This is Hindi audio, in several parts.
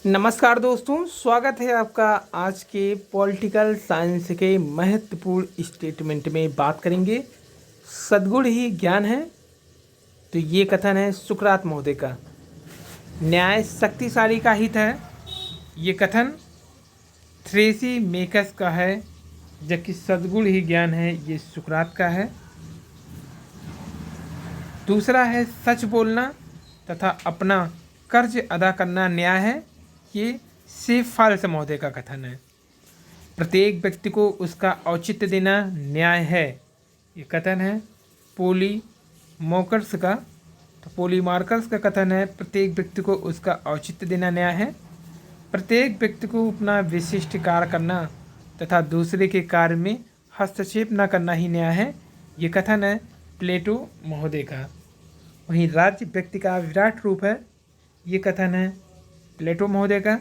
नमस्कार दोस्तों, स्वागत है आपका। आज के पॉलिटिकल साइंस के महत्वपूर्ण स्टेटमेंट में बात करेंगे सद्गुण ही ज्ञान है। तो ये कथन है सुकरात महोदय का। न्याय शक्तिशाली का हित है, ये कथन थ्रेसी मेकस का है, जबकि सद्गुण ही ज्ञान है ये सुकरात का है। दूसरा है सच बोलना तथा अपना कर्ज अदा करना न्याय है, ये सेफाल्स महोदय का कथन है। प्रत्येक व्यक्ति को उसका औचित्य देना न्याय है, ये कथन है पोली मोकर्स का। तो पोली मार्कर्स का कथन है प्रत्येक व्यक्ति को उसका औचित्य देना न्याय है। प्रत्येक व्यक्ति को अपना विशिष्ट कार्य करना तथा दूसरे के कार्य में हस्तक्षेप न करना ही न्याय है, ये कथन है प्लेटो महोदय का। वहीं राज्य व्यक्ति का विराट रूप है, ये कथन है प्लेटो महोदय का।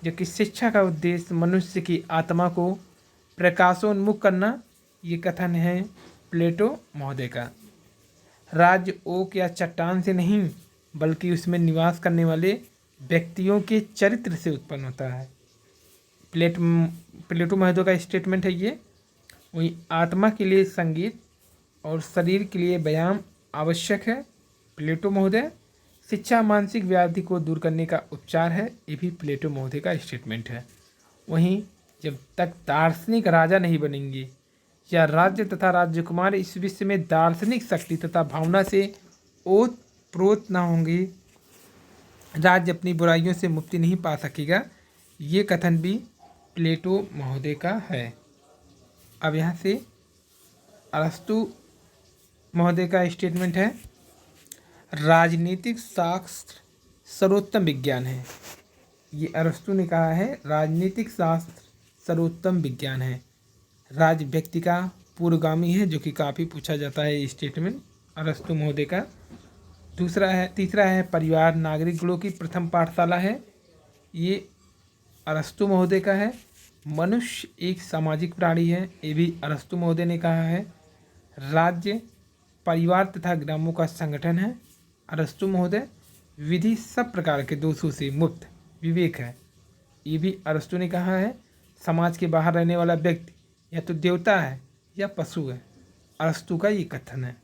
जो कि शिक्षा का उद्देश्य मनुष्य की आत्मा को प्रकाशोन्मुख करना, ये कथन है प्लेटो महोदय का। राज्य ओक या चट्टान से नहीं बल्कि उसमें निवास करने वाले व्यक्तियों के चरित्र से उत्पन्न होता है, प्लेटो महोदय का स्टेटमेंट है ये। वहीं आत्मा के लिए संगीत और शरीर के लिए व्यायाम आवश्यक है, प्लेटो महोदय। शिक्षा मानसिक व्याधि को दूर करने का उपचार है, ये भी प्लेटो महोदय का स्टेटमेंट है। वहीं जब तक दार्शनिक राजा नहीं बनेंगे या राज्य तथा राजकुमार इस विश्व में दार्शनिक शक्ति तथा भावना से ओत प्रोत न होंगे, राज्य अपनी बुराइयों से मुक्ति नहीं पा सकेगा, ये कथन भी प्लेटो महोदय का है। अब यहाँ से अरस्तु महोदय का स्टेटमेंट है राजनीतिक शास्त्र सर्वोत्तम विज्ञान है। ये अरस्तु ने कहा है राजनीतिक शास्त्र सर्वोत्तम विज्ञान है। राज्य व्यक्ति का पूर्वगामी है, जो कि काफ़ी पूछा जाता है ये स्टेटमेंट अरस्तु महोदय का। तीसरा है परिवार नागरिक गुणों की प्रथम पाठशाला है, ये अरस्तु महोदय का है। मनुष्य एक सामाजिक प्राणी है, ये भी अरस्तु महोदय ने कहा है। राज्य परिवार तथा ग्रामों का संगठन है, अरस्तु महोदय। विधि सब प्रकार के दोषों से मुक्त विवेक है, ये भी अरस्तु ने कहा है। समाज के बाहर रहने वाला व्यक्ति या तो देवता है या पशु है, अरस्तु का ये कथन है।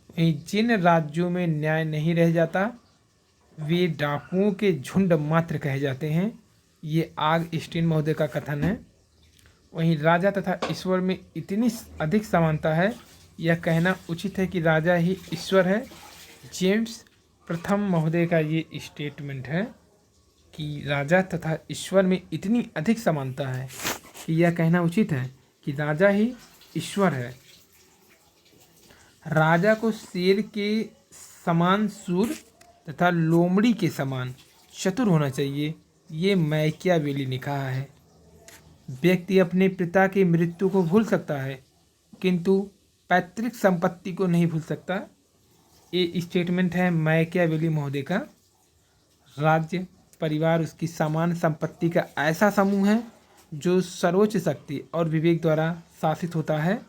वहीं जिन राज्यों में न्याय नहीं रह जाता वे डाकुओं के झुंड मात्र कहे जाते हैं, ये आगस्टीन महोदय का कथन है। वहीं राजा तथा ईश्वर में इतनी अधिक समानता है, यह कहना उचित है कि राजा ही ईश्वर है, जेम्स प्रथम महोदय का ये स्टेटमेंट है कि राजा तथा ईश्वर में इतनी अधिक समानता है कि यह कहना उचित है कि राजा ही ईश्वर है। राजा को शेर के समान शूर तथा लोमड़ी के समान चतुर होना चाहिए, ये मैकियावेली ने कहा है। व्यक्ति अपने पिता की मृत्यु को भूल सकता है किंतु पैतृक संपत्ति को नहीं भूल सकता, ये स्टेटमेंट है मैकियावेली महोदय का। राज्य परिवार उसकी सामान्य संपत्ति का ऐसा समूह है जो सर्वोच्च शक्ति और विवेक द्वारा शासित होता है,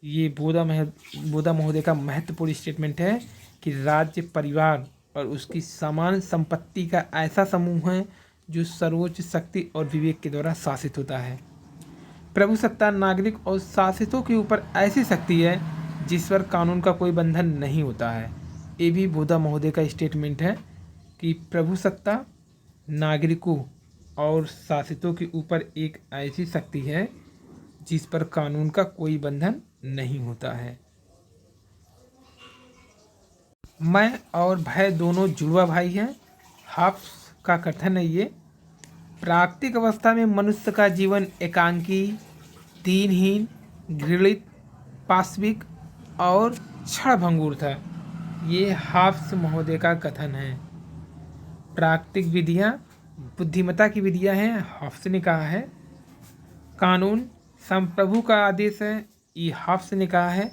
ये बोधा महोदय का महत्वपूर्ण स्टेटमेंट है कि राज्य परिवार और उसकी सामान्य संपत्ति का ऐसा समूह है जो सर्वोच्च शक्ति और विवेक के द्वारा शासित होता है। प्रभुसत्ता नागरिक और शासितों के ऊपर ऐसी शक्ति है जिस पर कानून का कोई बंधन नहीं होता है, ये भी बोधा महोदय का स्टेटमेंट है कि प्रभुसत्ता नागरिकों और शासितों के ऊपर एक ऐसी शक्ति है जिस पर कानून का कोई बंधन नहीं होता है। मैं और भय दोनों जुड़वा भाई हैं, हाफ्स का कथन है ये। प्राकृतिक अवस्था में मनुष्य का जीवन एकांकी, दीनहीन, घृणित, पाशविक और क्षणभंगुर था, ये हाफ्स महोदय का कथन है। प्राकृतिक विधियाँ बुद्धिमत्ता की विधियाँ हैं, हाफ्स ने कहा है। कानून संप्रभु का आदेश है, ये हाफ्स ने कहा है।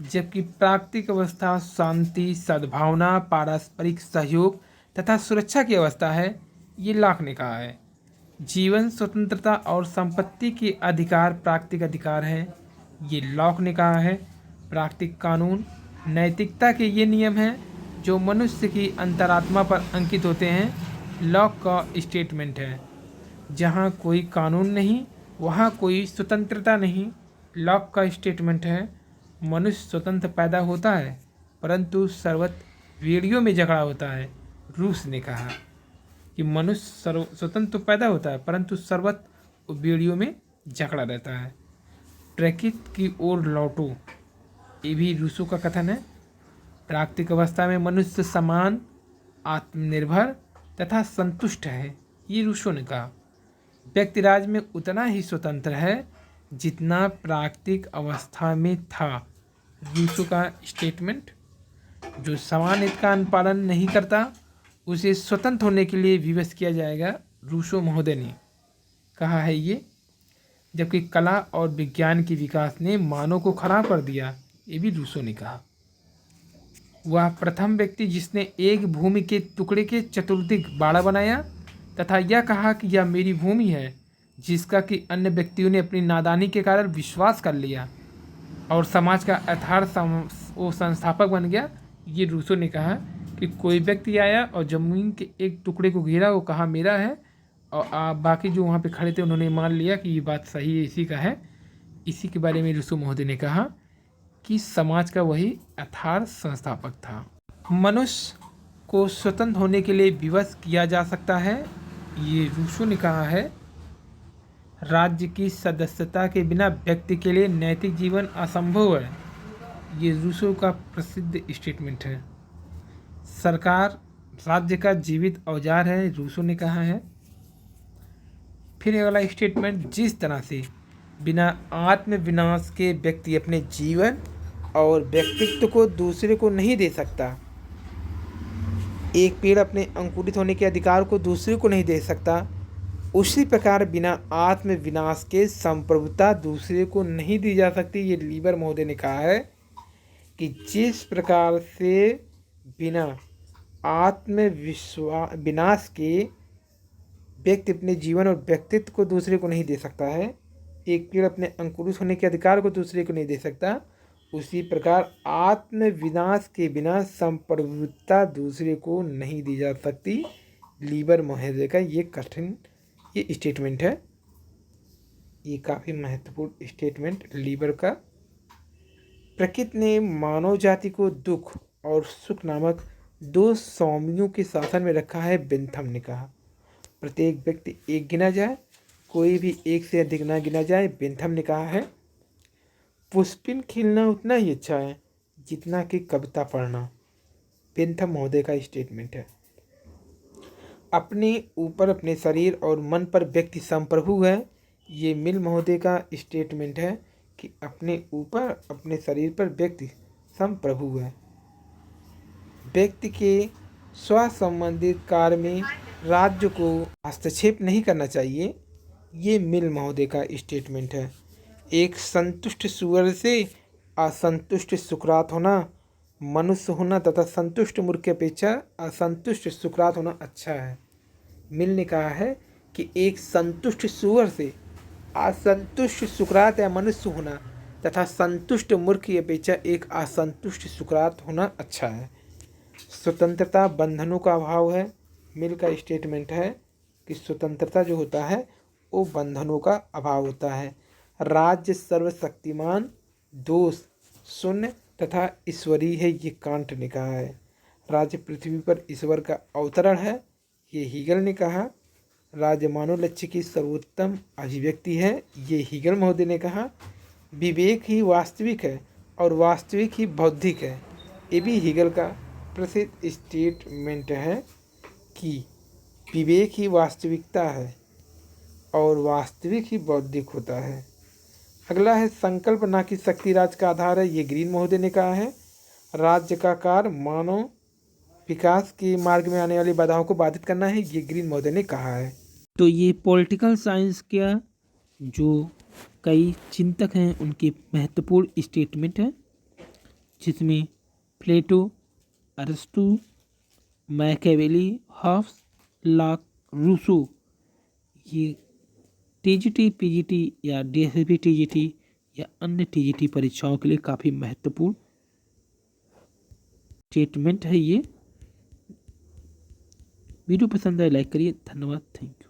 जबकि प्राकृतिक अवस्था शांति, सद्भावना, पारस्परिक सहयोग तथा सुरक्षा की अवस्था है, ये लॉक ने कहा है। जीवन, स्वतंत्रता और संपत्ति के अधिकार प्राकृतिक अधिकार है, ये लॉक ने कहा है। प्राकृतिक कानून नैतिकता के ये नियम हैं जो मनुष्य की अंतरात्मा पर अंकित होते हैं, लॉक का स्टेटमेंट है। जहाँ कोई कानून नहीं वहाँ कोई स्वतंत्रता नहीं। लॉक का स्टेटमेंट है, मनुष्य स्वतंत्र पैदा होता है परंतु सर्वत्र वेड़ियों में झगड़ा होता है। रूस ने कहा कि मनुष्य स्वतंत्र तो पैदा होता है परंतु सर्वत्र वेड़ियों में झगड़ा रहता है। प्रकृति की ओर लौटो, ये भी रूसों का कथन है। प्राकृतिक अवस्था में मनुष्य समान, आत्मनिर्भर तथा संतुष्ट है, ये रूसों ने कहा। व्यक्तिराज में उतना ही स्वतंत्र है जितना प्राकृतिक अवस्था में था। रूसों का स्टेटमेंट, जो समान हित का अनुपालन नहीं करता उसे स्वतंत्र होने के लिए विवश किया जाएगा, रूसो महोदय ने कहा है ये। जबकि कला और विज्ञान के विकास ने मानव को खराब कर दिया, ये भी रूसो ने कहा। वह प्रथम व्यक्ति जिसने एक भूमि के टुकड़े के चतुर्दिक बाड़ा बनाया तथा यह कहा कि यह मेरी भूमि है, जिसका कि अन्य व्यक्तियों ने अपनी नादानी के कारण विश्वास कर लिया और समाज का यथार्थ वो संस्थापक बन गया। ये रूसो ने कहा कि कोई व्यक्ति आया और ज़मीन के एक टुकड़े को घेरा, वो कहा मेरा है, और बाकी जो वहाँ पे खड़े थे उन्होंने मान लिया कि ये बात सही है, इसी का है। इसी के बारे में रूसो महोदय ने कहा कि समाज का वही यथार्थ संस्थापक था। मनुष्य को स्वतंत्र होने के लिए विवश किया जा सकता है, ये रूसो ने कहा है। राज्य की सदस्यता के बिना व्यक्ति के लिए नैतिक जीवन असंभव है, ये रूसो का प्रसिद्ध स्टेटमेंट है। सरकार राज्य का जीवित औजार है, रूसो ने कहा है। फिर अगला स्टेटमेंट, जिस तरह से बिना आत्म विनाश के व्यक्ति अपने जीवन और व्यक्तित्व को दूसरे को नहीं दे सकता, एक पेड़ अपने अंकुरित होने के अधिकार को दूसरे को नहीं दे सकता, उसी प्रकार बिना आत्म विनाश के संप्रभुता दूसरे को नहीं दी जा सकती। ये लीबर महोदय ने कहा है कि जिस प्रकार से बिना आत्म विनाश के व्यक्ति अपने जीवन और व्यक्तित्व को दूसरे को नहीं दे सकता है, एक पेड़ अपने अंकुरित होने के अधिकार को दूसरे को नहीं दे सकता, उसी प्रकार आत्म विनाश के बिना संप्रभुता दूसरे को नहीं दी जा सकती। लीबर महोदय का ये स्टेटमेंट है। ये काफ़ी महत्वपूर्ण स्टेटमेंट लीबर का। प्रकृति ने मानव जाति को दुख और सुख नामक दो स्वामियों के शासन में रखा है, बेंथम ने कहा। प्रत्येक व्यक्ति एक गिना जाए, कोई भी एक से अधिक ना गिना जाए, बेंथम ने कहा है। पुष्पिन खिलना उतना ही अच्छा है जितना कि कविता पढ़ना, बेंथम महोदय का स्टेटमेंट है। अपने ऊपर, अपने शरीर और मन पर व्यक्ति संप्रभु है, ये मिल महोदय का स्टेटमेंट है कि अपने ऊपर, अपने शरीर पर व्यक्ति संप्रभु है। व्यक्ति के स्व संबंधित कार्य में राज्य को हस्तक्षेप नहीं करना चाहिए, ये मिल महोदय का स्टेटमेंट है। एक संतुष्ट सुअर से असंतुष्ट सुकरात होना, मनुष्य होना तथा संतुष्ट मूर्ख की अपेक्षा असंतुष्ट सुकरात होना अच्छा है। मिल ने कहा है कि एक संतुष्ट सुअर से असंतुष्ट सुकरात या मनुष्य होना तथा संतुष्ट मूर्ख की अपेक्षा एक असंतुष्ट सुकरात होना अच्छा है। स्वतंत्रता बंधनों का अभाव है, मिल का स्टेटमेंट है कि स्वतंत्रता जो होता है वो बंधनों का अभाव होता है। राज्य सर्वशक्तिमान, दोष शून्य तथा ईश्वरीय है, ये कांट ने कहा है। राज्य पृथ्वी पर ईश्वर का अवतरण है, ये हीगल ने कहा। राज्य मानव लक्ष्य की सर्वोत्तम अभिव्यक्ति है, ये हीगल महोदय ने कहा। विवेक ही वास्तविक है और वास्तविक ही बौद्धिक है, ये भी हीगल का प्रसिद्ध स्टेटमेंट है कि विवेक ही वास्तविकता है और वास्तविक ही बौद्धिक होता है। अगला है संकल्प ना कि शक्ति राज्य का आधार है, ये ग्रीन महोदय ने कहा है। राज्य का कार्य मानव विकास के मार्ग में आने वाली बाधाओं को बाधित करना है, ये ग्रीन महोदय ने कहा है। तो ये पॉलिटिकल साइंस का जो कई चिंतक हैं उनके महत्वपूर्ण स्टेटमेंट है, जिसमें Plato, Aristotle, Machiavelli, Hobbes, Locke, Rousseau, ये टीजीटी, पीजीटी या डीएसपी टीजीटी या अन्य टीजीटी परीक्षाओं के लिए काफ़ी महत्वपूर्ण स्टेटमेंट है ये। वीडियो पसंद आए लाइक करिए। धन्यवाद, थैंक यू।